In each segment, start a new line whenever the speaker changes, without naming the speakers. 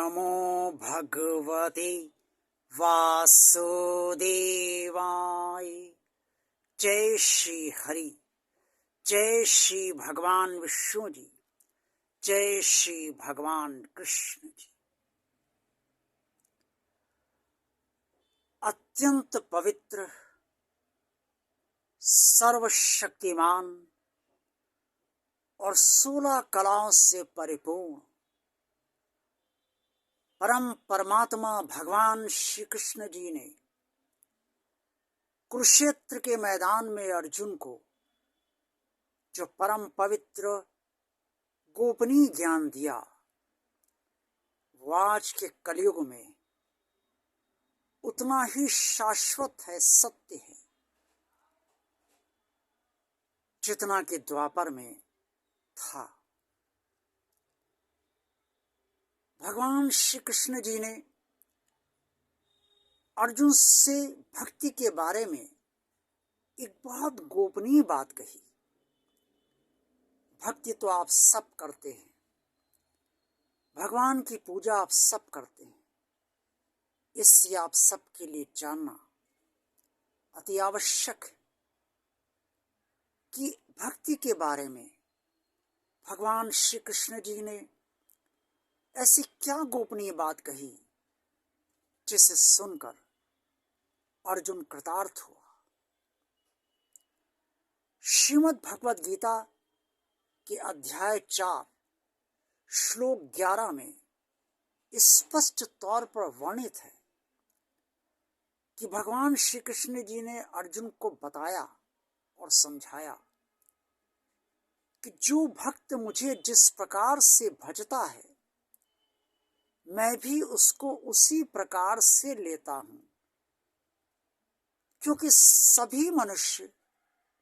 नमो भगवते वासुदेवाय। जय श्री हरि, जय श्री भगवान विष्णु जी, जय श्री भगवान कृष्ण जी। अत्यंत पवित्र, सर्वशक्तिमान और 16 कलाओं से परिपूर्ण परम परमात्मा भगवान श्री कृष्ण जी ने कुरुक्षेत्र के मैदान में अर्जुन को जो परम पवित्र गोपनीय ज्ञान दिया, वो आज के कलयुग में उतना ही शाश्वत है, सत्य है, जितना कि द्वापर में था। भगवान श्री कृष्ण जी ने अर्जुन से भक्ति के बारे में एक बहुत गोपनीय बात कही। भक्ति तो आप सब करते हैं, भगवान की पूजा आप सब करते हैं, इससे आप सबके लिए जानना अति आवश्यक है कि भक्ति के बारे में भगवान श्री कृष्ण जी ने ऐसी क्या गोपनीय बात कही जिसे सुनकर अर्जुन कृतार्थ हुआ। श्रीमद् भगवद गीता के अध्याय 4 श्लोक 11 में स्पष्ट तौर पर वर्णित है कि भगवान श्री कृष्ण जी ने अर्जुन को बताया और समझाया कि जो भक्त मुझे जिस प्रकार से भजता है, मैं भी उसको उसी प्रकार से लेता हूं, क्योंकि सभी मनुष्य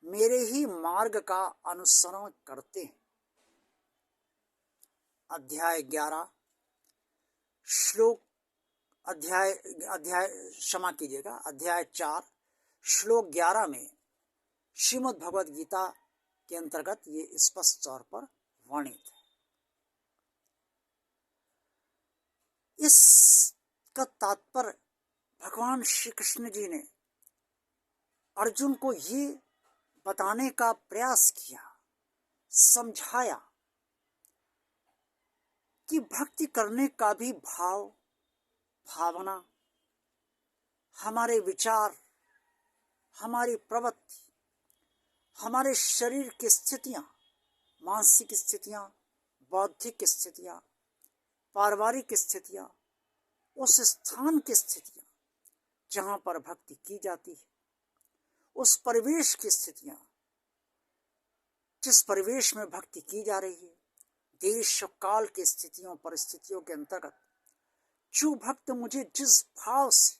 मेरे ही मार्ग का अनुसरण करते हैं। अध्याय 11 श्लोक अध्याय 4 श्लोक 11 में श्रीमद् भगवद गीता के अंतर्गत ये स्पष्ट तौर पर वर्णित है। इसका तात्पर्य भगवान श्री कृष्ण जी ने अर्जुन को ये बताने का प्रयास किया, समझाया कि भक्ति करने का भी भावना, हमारे विचार, हमारी प्रवृत्ति, हमारे शरीर की स्थितियां, मानसिक स्थितियां, बौद्धिक स्थितियां, पारिवारिक स्थितियां, उस स्थान की स्थितियां जहां पर भक्ति की जाती है, उस परिवेश की स्थितियां, जिस परिवेश में भक्ति की जा रही है, देश और काल की स्थितियों परिस्थितियों के अंतर्गत जो भक्त मुझे जिस भाव से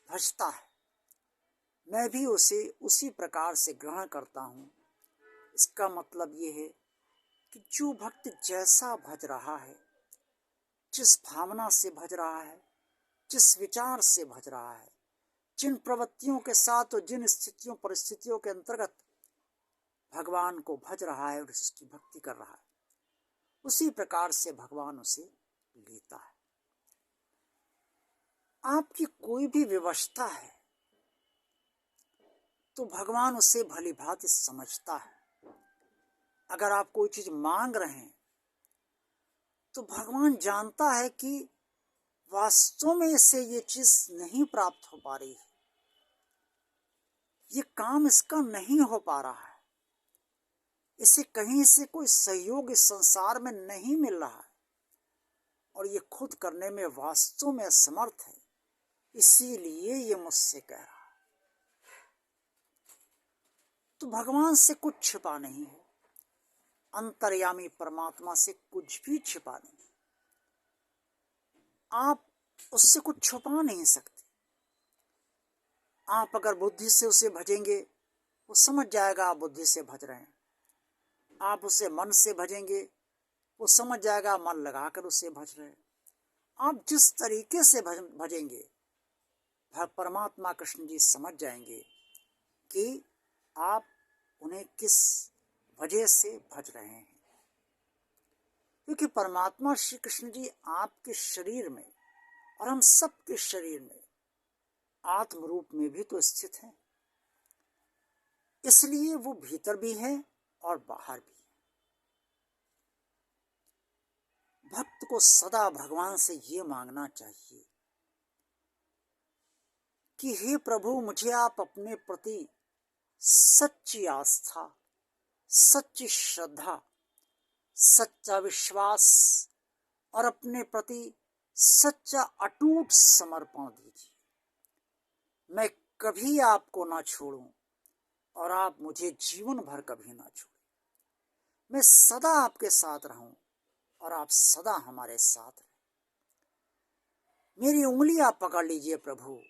भजता है, मैं भी उसे उसी प्रकार से ग्रहण करता हूं। इसका मतलब ये है कि जो भक्त जैसा भज रहा है, जिस भावना से भज रहा है, जिस विचार से भज रहा है, जिन प्रवृत्तियों के साथ और जिन स्थितियों परिस्थितियों के अंतर्गत भगवान को भज रहा है और उसकी भक्ति कर रहा है, उसी प्रकार से भगवान उसे लेता है। आपकी कोई भी व्यवस्था है तो भगवान उसे भली भांति समझता है। अगर आप कोई चीज मांग रहे हैं तो भगवान जानता है कि वास्तव में इसे ये चीज नहीं प्राप्त हो पा रही है, ये काम इसका नहीं हो पा रहा है, इसे कहीं से कोई सहयोग इस संसार में नहीं मिल रहा है और ये खुद करने में वास्तव में असमर्थ है, इसीलिए ये मुझसे कह रहा है। तो भगवान से कुछ छिपा नहीं है, अंतर्यामी परमात्मा से कुछ भी छिपा नहीं। आप उससे कुछ छुपा नहीं सकते। आप अगर बुद्धि से उसे भजेंगे, वो समझ जाएगा आप बुद्धि से भज रहे हैं। आप उसे मन से भजेंगे, वो समझ जाएगा मन लगाकर उसे भज रहे हैं। आप जिस तरीके से भजेंगे, परमात्मा कृष्ण जी समझ जाएंगे कि आप उन्हें किस वजह से भज रहे हैं। क्योंकि परमात्मा श्री कृष्ण जी आपके शरीर में और हम सबके शरीर में आत्म रूप में भी तो स्थित हैं, इसलिए वो भीतर भी है और बाहर भी है। भक्त को सदा भगवान से ये मांगना चाहिए कि हे प्रभु, मुझे आप अपने प्रति सच्ची आस्था, सच्ची श्रद्धा, सच्चा विश्वास और अपने प्रति सच्चा अटूट समर्पण दीजिए। मैं कभी आपको ना छोड़ूं और आप मुझे जीवन भर कभी ना छोड़ें। मैं सदा आपके साथ रहूं और आप सदा हमारे साथ रहें। मेरी उंगली आप पकड़ लीजिए प्रभु,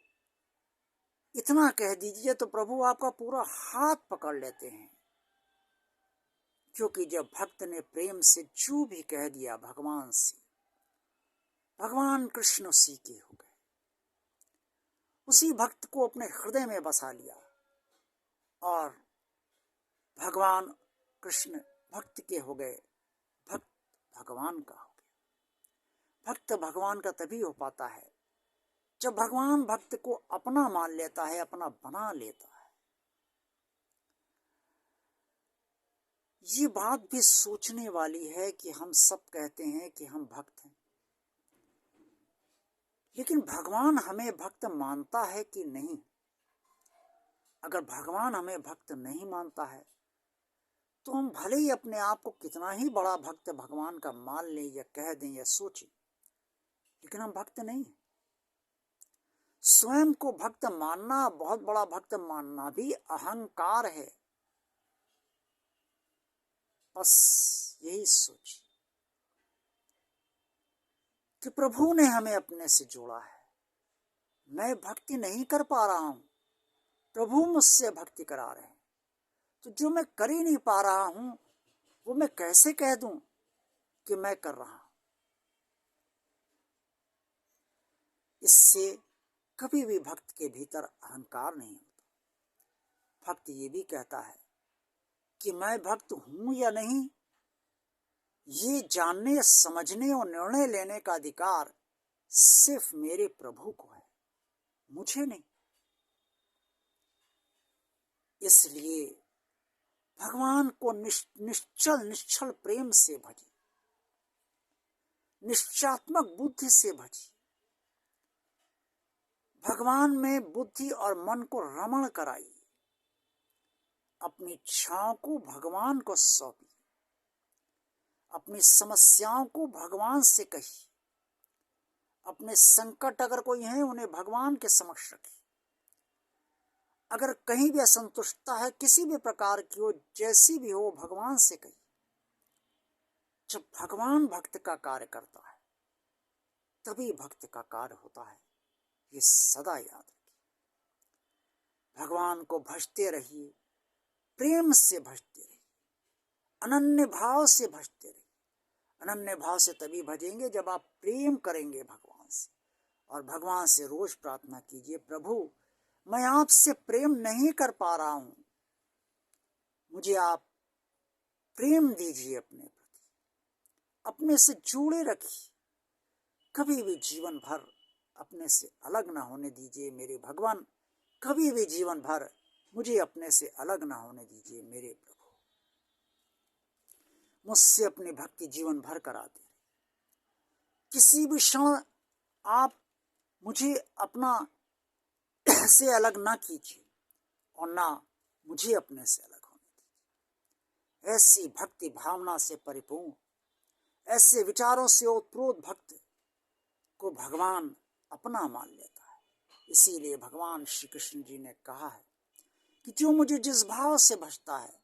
इतना कह दीजिए तो प्रभु आपका पूरा हाथ पकड़ लेते हैं। क्योंकि जब भक्त ने प्रेम से जो भी कह दिया भगवान से, भगवान कृष्ण उसी के हो गए। उसी भक्त को अपने हृदय में बसा लिया और भगवान कृष्ण भक्त के हो गए, भक्त भगवान का हो गया। भक्त भगवान का तभी हो पाता है जब भगवान भक्त को अपना मान लेता है, अपना बना लेता है। ये बात भी सोचने वाली है कि हम सब कहते हैं कि हम भक्त हैं, लेकिन भगवान हमें भक्त मानता है कि नहीं? अगर भगवान हमें भक्त नहीं मानता है तो हम भले ही अपने आप को कितना ही बड़ा भक्त भगवान का मान लें या कह दें या सोचें, लेकिन हम भक्त नहीं हैं। स्वयं को भक्त मानना, बहुत बड़ा भक्त मानना भी अहंकार है। बस यही सोचिए कि प्रभु ने हमें अपने से जोड़ा है। मैं भक्ति नहीं कर पा रहा हूं, प्रभु मुझसे भक्ति करा रहे हैं। तो जो मैं कर ही नहीं पा रहा हूं वो मैं कैसे कह दूं कि मैं कर रहा हूं? इससे कभी भी भक्त के भीतर अहंकार नहीं होता। भक्त ये भी कहता है कि मैं भक्त हूं या नहीं, ये जानने, समझने और निर्णय लेने का अधिकार सिर्फ मेरे प्रभु को है, मुझे नहीं। इसलिए भगवान को निश्चल प्रेम से भजिए, निश्चयात्मक बुद्धि से भजिए। भगवान में बुद्धि और मन को रमण कराइए। अपनी इच्छाओं को भगवान को सौंपिए। अपनी समस्याओं को भगवान से कहिए। अपने संकट अगर कोई है उन्हें भगवान के समक्ष रखिए। अगर कहीं भी असंतुष्टता है, किसी भी प्रकार की हो, जैसी भी हो, भगवान से कहिए। जब भगवान भक्त का कार्य करता है तभी भक्त का कार्य होता है, ये सदा याद रखिए। भगवान को भजते रहिए, प्रेम से भजते रहिए, अनन्य भाव से भजते रहिए। अनन्य भाव से तभी भजेंगे जब आप प्रेम करेंगे भगवान से। और भगवान से रोज प्रार्थना कीजिए, प्रभु मैं आपसे प्रेम नहीं कर पा रहा हूं, मुझे आप प्रेम दीजिए अपने प्रति, अपने से जोड़े रखिए। कभी भी जीवन भर अपने से अलग ना होने दीजिए मेरे भगवान। कभी भी जीवन भर मुझे अपने से अलग ना होने दीजिए मेरे प्रभु। मुझसे अपनी भक्ति जीवन भर कराते रहे। किसी भी क्षण आप मुझे अपना से अलग ना कीजिए और ना मुझे अपने से अलग होने दीजिए। ऐसी भक्ति भावना से परिपूर्ण, ऐसे विचारों से ओतप्रोत भक्त को भगवान अपना मान लेता है। इसीलिए भगवान श्री कृष्ण जी ने कहा है कि जो मुझे जिस भाव से भजता है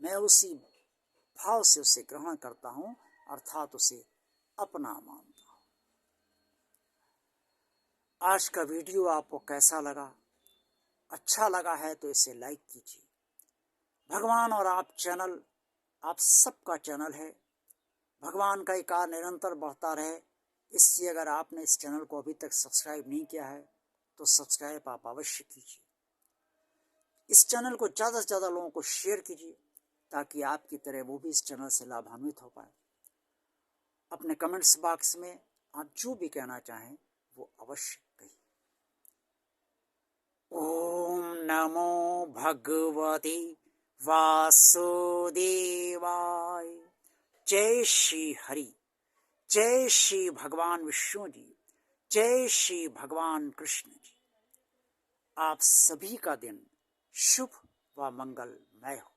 मैं उसी भाव से उसे ग्रहण करता हूं, अर्थात उसे अपना मानता हूं। आज का वीडियो आपको कैसा लगा? अच्छा लगा है तो इसे लाइक कीजिए। भगवान और आप चैनल आप सबका चैनल है। भगवान का कार्य निरंतर बढ़ता रहे, इसलिए अगर आपने इस चैनल को अभी तक सब्सक्राइब नहीं किया है तो सब्सक्राइब आप अवश्य कीजिए। इस चैनल को ज़्यादा से ज़्यादा लोगों को शेयर कीजिए ताकि आपकी तरह वो भी इस चैनल से लाभान्वित हो पाए। अपने कमेंट्स बॉक्स में आप जो भी कहना चाहें वो अवश्य कहिए। ओम नमो भगवते वासुदेवाय। जय श्री हरि, जय श्री भगवान विष्णु जी, जय श्री भगवान कृष्ण जी। आप सभी का दिन शुभ व मंगलमय हो।